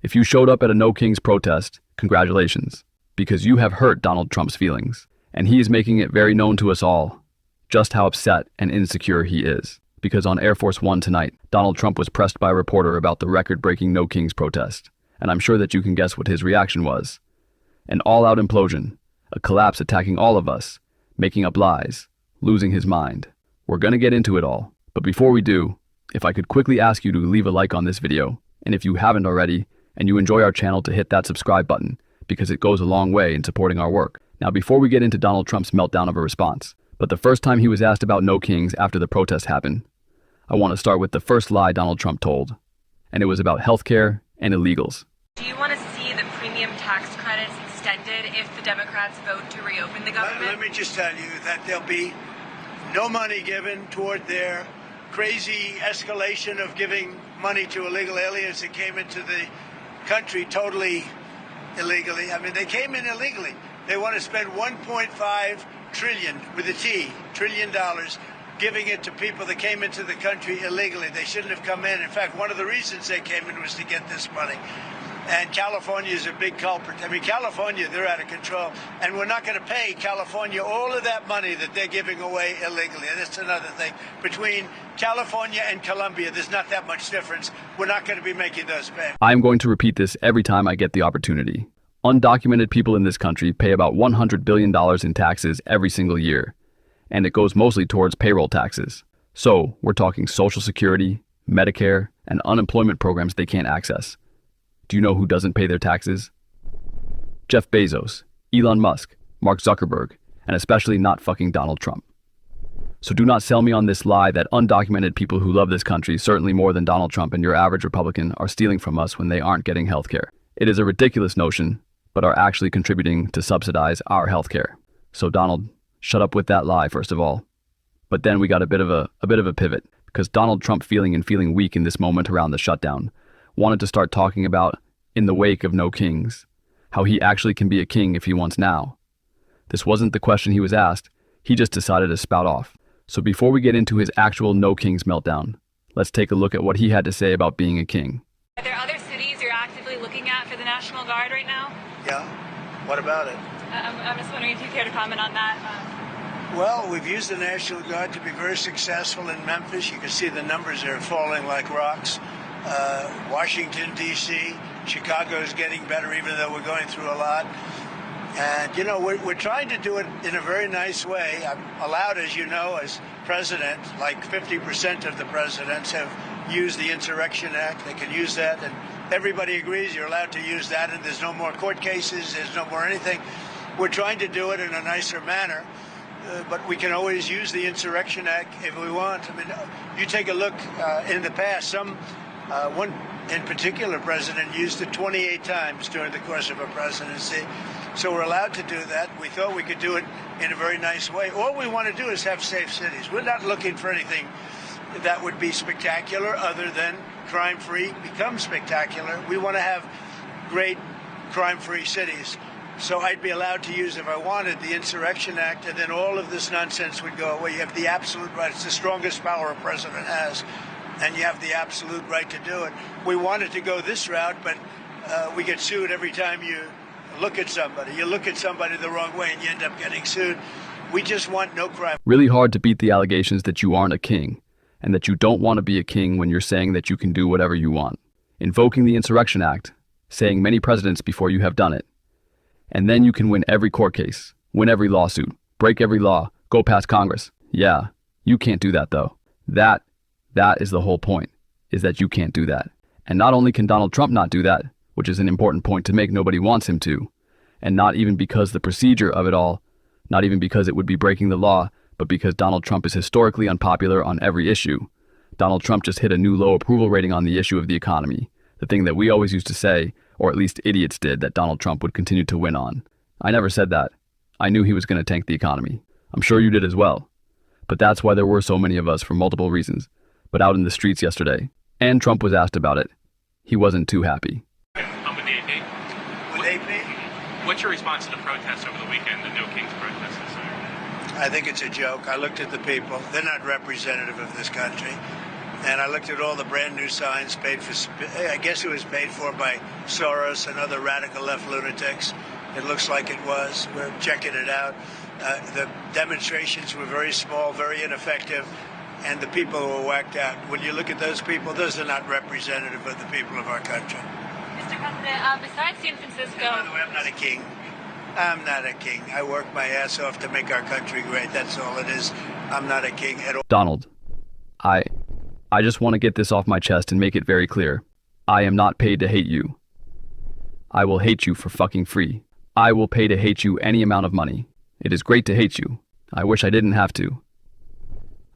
If you showed up at a No Kings protest, congratulations, because you have hurt Donald Trump's feelings, and he is making it very known to us all just how upset and insecure he is. Because on Air Force One tonight, Donald Trump was pressed by a reporter about the record-breaking No Kings protest, and I'm sure that you can guess what his reaction was. An all-out implosion, a collapse attacking all of us, making up lies, losing his mind. We're gonna get into it all, but before we do, if I could quickly ask you to leave a like on this video, and if you haven't already, and you enjoy our channel, to hit that subscribe button, because it goes a long way in supporting our work. Now, before we get into Donald Trump's meltdown of a response, but the first time he was asked about No Kings after the protest happened, I want to start with the first lie Donald Trump told, and it was about healthcare and illegals. Do you want to see the premium tax credits extended if the Democrats vote to reopen the government? Let me just tell you that there'll be no money given toward their crazy escalation of giving money to illegal aliens that came into the country totally illegally. I mean, they came in illegally. They want to spend $1.5 trillion with a T, trillion dollars, giving it to people that came into the country illegally. They shouldn't have come in. In fact, one of the reasons they came in was to get this money. And California is a big culprit. I mean, California, they're out of control. And we're not going to pay California all of that money that they're giving away illegally. And that's another thing. Between California and Colombia, there's not that much difference. We're not going to be making those payments. I'm going to repeat this every time I get the opportunity. Undocumented people in this country pay about $100 billion in taxes every single year. And it goes mostly towards payroll taxes. So we're talking Social Security, Medicare, and unemployment programs they can't access. Do you know who doesn't pay their taxes? Jeff Bezos, Elon Musk, Mark Zuckerberg, and especially not fucking Donald Trump. So do not sell me on this lie that undocumented people who love this country certainly more than Donald Trump and your average Republican are stealing from us when they aren't getting health care. It is a ridiculous notion, but are actually contributing to subsidize our health care. So Donald, shut up with that lie, first of all. But then we got a bit of a pivot, because Donald Trump, feeling weak in this moment around the shutdown, wanted to start talking about, in the wake of No Kings, how he actually can be a king if he wants now. This wasn't the question he was asked, he just decided to spout off. So before we get into his actual No Kings meltdown, let's take a look at what he had to say about being a king. Are there other cities you're actively looking at for the National Guard right now? Yeah. What about it? I'm just wondering if you care to comment on that. Well, we've used the National Guard to be very successful in Memphis. You can see the numbers are falling like rocks. Washington, D.C., Chicago is getting better, even though we're going through a lot. And, you know, we're trying to do it in a very nice way. I'm allowed, as you know, as president, like 50% of the presidents have used the Insurrection Act. They can use that, and everybody agrees you're allowed to use that, and there's no more court cases, there's no more anything. We're trying to do it in a nicer manner. But we can always use the Insurrection Act if we want. I mean, you take a look in the past, one in particular president used it 28 times during the course of a presidency. So we're allowed to do that. We thought we could do it in a very nice way. All we want to do is have safe cities. We're not looking for anything that would be spectacular other than crime-free become spectacular. We want to have great crime-free cities. So I'd be allowed to use, if I wanted, the Insurrection Act, and then all of this nonsense would go away. You have the absolute right. It's the strongest power a president has, and you have the absolute right to do it. We wanted to go this route, but we get sued every time you look at somebody. You look at somebody the wrong way, and you end up getting sued. We just want no crime. Really hard to beat the allegations that you aren't a king, and that you don't want to be a king when you're saying that you can do whatever you want. Invoking the Insurrection Act, saying many presidents before you have done it. And then you can win every court case, win every lawsuit, break every law, go past Congress. Yeah, you can't do that though. That is the whole point, is that you can't do that. And not only can Donald Trump not do that, which is an important point to make, nobody wants him to, and not even because the procedure of it all, not even because it would be breaking the law, but because Donald Trump is historically unpopular on every issue. Donald Trump just hit a new low approval rating on the issue of the economy, the thing that we always used to say, or at least idiots did, that Donald Trump would continue to win on. I never said that. I knew he was going to tank the economy. I'm sure you did as well. But that's why there were so many of us for multiple reasons. But out in the streets yesterday, and Trump was asked about it, he wasn't too happy. I'm with the AP. With AP? What's your response to the protests over the weekend, the No Kings protests? I think it's a joke. I looked at the people. They're not representative of this country. And I looked at all the brand new signs I guess it was paid for by Soros and other radical left lunatics. It looks like it was. We're checking it out. The demonstrations were very small, very ineffective, and the people were whacked out. When you look at those people, those are not representative of the people of our country. Mr. President, besides San Francisco... By the way, I'm not a king. I'm not a king. I work my ass off to make our country great. That's all it is. I'm not a king at all. Donald, I just want to get this off my chest and make it very clear. I am not paid to hate you. I will hate you for fucking free. I will pay to hate you any amount of money. It is great to hate you. I wish I didn't have to.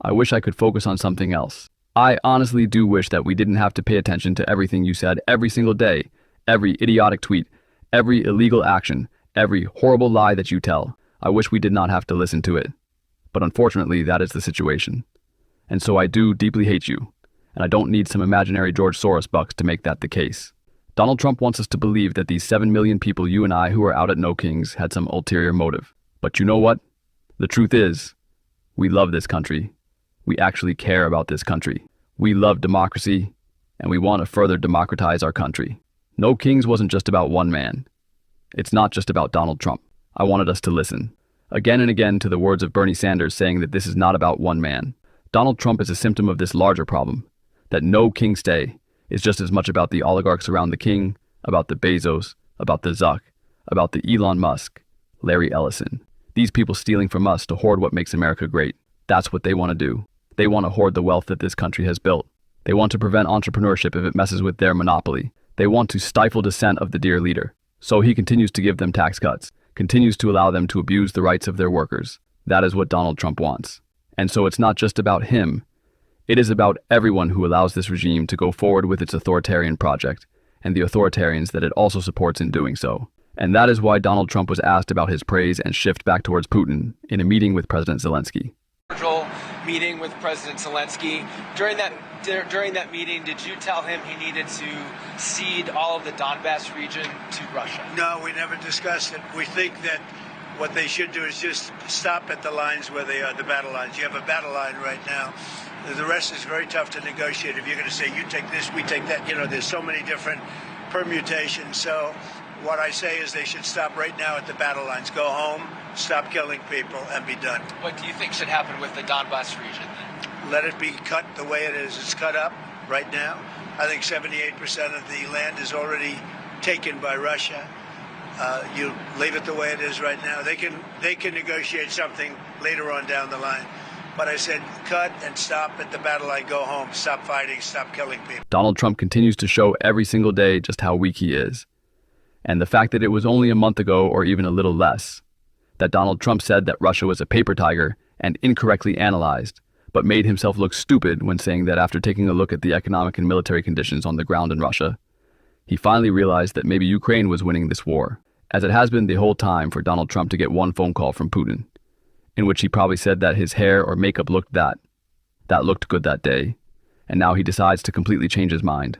I wish I could focus on something else. I honestly do wish that we didn't have to pay attention to everything you said every single day, every idiotic tweet, every illegal action, every horrible lie that you tell. I wish we did not have to listen to it. But unfortunately, that is the situation. And so I do deeply hate you, and I don't need some imaginary George Soros bucks to make that the case. Donald Trump wants us to believe that these 7 million people you and I who are out at No Kings had some ulterior motive. But you know what? The truth is, we love this country. We actually care about this country. We love democracy, and we want to further democratize our country. No Kings wasn't just about one man. It's not just about Donald Trump. I wanted us to listen, again and again, to the words of Bernie Sanders saying that this is not about one man. Donald Trump is a symptom of this larger problem, that no king stay is just as much about the oligarchs around the king, about the Bezos, about the Zuck, about the Elon Musk, Larry Ellison. These people stealing from us to hoard what makes America great. That's what they want to do. They want to hoard the wealth that this country has built. They want to prevent entrepreneurship if it messes with their monopoly. They want to stifle dissent of the dear leader. So he continues to give them tax cuts, continues to allow them to abuse the rights of their workers. That is what Donald Trump wants. And so it's not just about him. It is about everyone who allows this regime to go forward with its authoritarian project, and the authoritarians that it also supports in doing so. And that is why Donald Trump was asked about his praise and shift back towards Putin in a meeting with President Zelensky. Meeting with President Zelensky. During that meeting, did you tell him he needed to cede all of the Donbass region to Russia? No, we never discussed it. We think that what they should do is just stop at the lines where they are, the battle lines. You have a battle line right now. The rest is very tough to negotiate. If you're going to say, you take this, we take that, there's so many different permutations. So what I say is they should stop right now at the battle lines. Go home, stop killing people, and be done. What do you think should happen with the Donbass region then? Let it be cut the way it is. It's cut up right now. I think 78% of the land is already taken by Russia. You leave it the way it is right now. They can negotiate something later on down the line. But I said, cut and stop at the battle line, go home, stop fighting, stop killing people. Donald Trump continues to show every single day just how weak he is. And the fact that it was only a month ago, or even a little less, that Donald Trump said that Russia was a paper tiger and incorrectly analyzed, but made himself look stupid when saying that after taking a look at the economic and military conditions on the ground in Russia, he finally realized that maybe Ukraine was winning this war, as it has been the whole time for Donald Trump to get one phone call from Putin, in which he probably said that his hair or makeup looked that looked good that day, and now he decides to completely change his mind.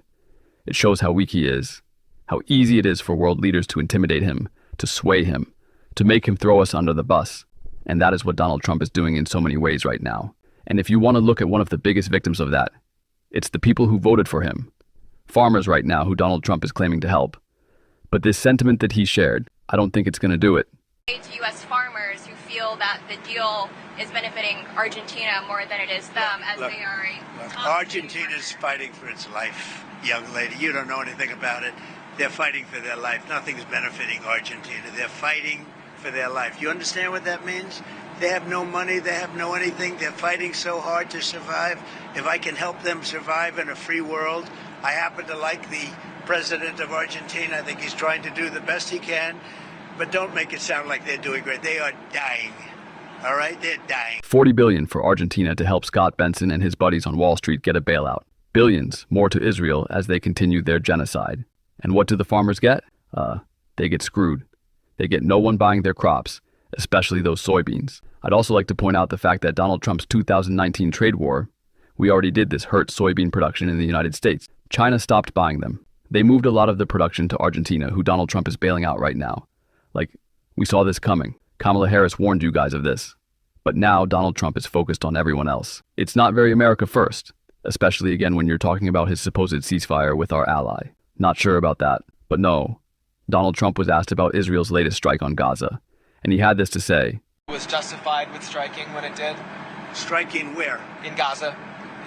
It shows how weak he is, how easy it is for world leaders to intimidate him, to sway him, to make him throw us under the bus. And that is what Donald Trump is doing in so many ways right now. And if you want to look at one of the biggest victims of that, it's the people who voted for him. Farmers right now who Donald Trump is claiming to help. But this sentiment that he shared, I don't think it's going to do it. To U.S. farmers who feel that the deal is benefiting Argentina more than it is them, as they are Argentina's fighting for its life, young lady. You don't know anything about it. They're fighting for their life. Nothing's benefiting Argentina. They're fighting for their life. You understand what that means? They have no money. They have no anything. They're fighting so hard to survive. If I can help them survive in a free world, I happen to like the president of Argentina. I think he's trying to do the best he can. But don't make it sound like they're doing great. They are dying. All right? They're dying. $40 billion for Argentina to help Scott Benson and his buddies on Wall Street get a bailout. Billions more to Israel as they continue their genocide. And what do the farmers get? They get screwed. They get no one buying their crops, especially those soybeans. I'd also like to point out the fact that Donald Trump's 2019 trade war, we already did this, hurt soybean production in the United States. China stopped buying them. They moved a lot of the production to Argentina, who Donald Trump is bailing out right now. Like, we saw this coming. Kamala Harris warned you guys of this. But now Donald Trump is focused on everyone else. It's not very America first. especially again when you're talking about his supposed ceasefire with our ally. Not sure about that, but no. Donald Trump was asked about Israel's latest strike on Gaza, and he had this to say. Was justified with striking when it did Striking where? in Gaza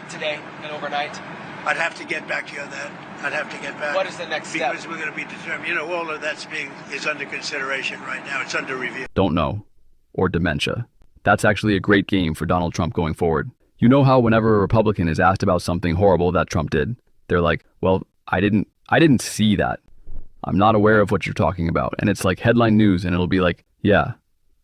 today and overnight. I'd have to get back to you on that. I'd have to get back. What is the next step? Because we're going to be determined. You know, all of that's is under consideration right now. It's under review. Don't know. Or dementia. That's actually a great game for Donald Trump going forward. You know how whenever a Republican is asked about something horrible that Trump did, they're like, well, I didn't see that. I'm not aware of what you're talking about. And it's like headline news, and it'll be like, yeah.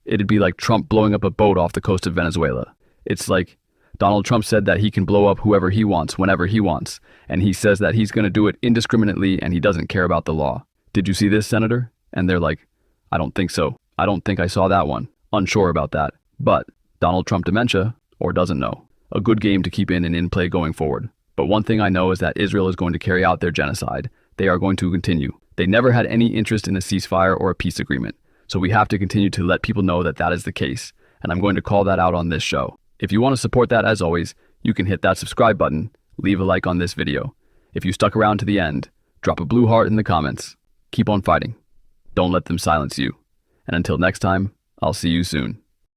It'd be like Trump blowing up a boat off the coast of Venezuela. It's like Donald Trump said that he can blow up whoever he wants, whenever he wants. And he says that he's going to do it indiscriminately and he doesn't care about the law. Did you see this, Senator? And they're like, I don't think so. I don't think I saw that one. Unsure about that. But Donald Trump dementia, or doesn't know. A good game to keep in play going forward. But one thing I know is that Israel is going to carry out their genocide. They are going to continue. They never had any interest in a ceasefire or a peace agreement. So we have to continue to let people know that that is the case. And I'm going to call that out on this show. If you want to support that, as always, you can hit that subscribe button, leave a like on this video. If you stuck around to the end, drop a blue heart in the comments. Keep on fighting. Don't let them silence you. And until next time, I'll see you soon.